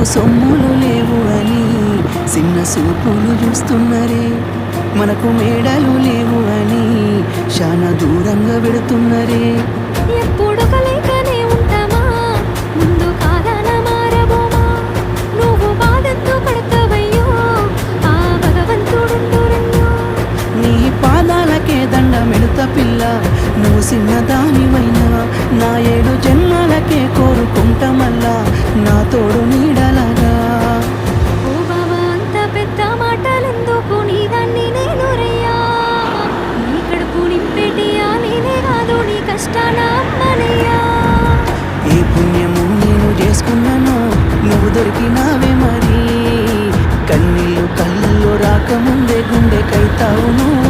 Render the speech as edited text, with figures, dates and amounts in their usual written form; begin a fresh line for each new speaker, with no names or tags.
మనకు సొమ్ములు లేవు అని చిన్న సూపులు చూస్తున్నరే, మనకు మేడలు లేవు అని చాలా దూరంగా పెడుతున్నరే.
ఎప్పుడు కలయికనే ఉంటామా, ముందు కాదాన మారబోమా. నువ్వు బాధతో పడతావయ్యో, ఆ భగవంతుడుండురయ్యో.
నీ పాదాలకే దండమెడుత పిల్ల, నువ్వు చిన్నదానివైనా నా 7 జన్మలకే కోరుకుంటా మళ్ళా నా తోడు నీడలాగా.
ఓ బాబా అంత పెద్ద మాటలెందుకు, నీ దాన్ని నేను రయ్యా. నీ కడుపు నింపెటియా నేనే కాదు, నీ కష్టాన అమ్మనయ్యా.
ఏ పుణ్యము నేను చేసుకున్నానో నువ్వు దొరికినావే మరి, కన్నీళ్ళు కళ్ళల్లో రాకముందే గుండెకైతావు నువ్వు